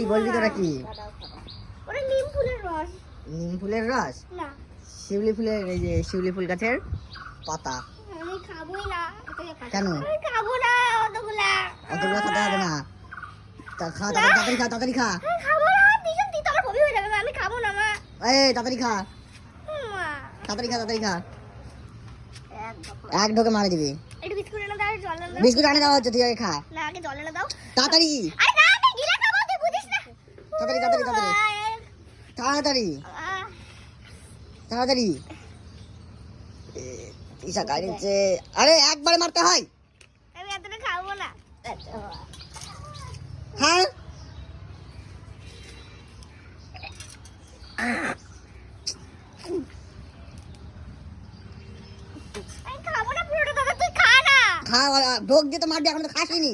বলবি তোরা কি? ওটা নিম ফুলের রস। নিম ফুলের রস? না, শিউলি ফুলের, এই যে শিউলি ফুল গাছের পাতা। আমি খাবোই না। কেন? আমি খাবো না অতগুলা। অতগুলো খেতে হবে না। তা খা, তাড়াতাড়ি খা, তাড়াতাড়ি খা। আমি খাবো না, ভীষণ তিতা, আমার বমি হয়ে যাবে, আমি খাবো না মা। এই তাড়াতাড়ি খা, মা, তাড়াতাড়ি খা, তাড়াতাড়ি খা। একদম। এক ঢোকে মারা দিবি। একটু বিস্কুট এনে দাও, জল এনে দাও। বিস্কুট আনে দেওয়া হচ্ছে, তুই আগে খা না, আগে জল এনে দাও। তাড়াতাড়ি। আরে না, আমি গিলে খাবো, তুই বুঝিস না। তাড়াতাড়ি, তাড়াতাড়ি, তাড়াতাড়ি, তাড়াতাড়ি, আহ, তাড়াতাড়ি। ঈশা গাড়ি নিচ্ছে। আরে একবারে মারতে হয়। আমি এতটা খাবো না। হ্যাঁ আমি খাবো না পুরোটা, দাদা তুই খা না। খা, ঢোক দিয়ে তো মারবি, এখন তো খাসিনি।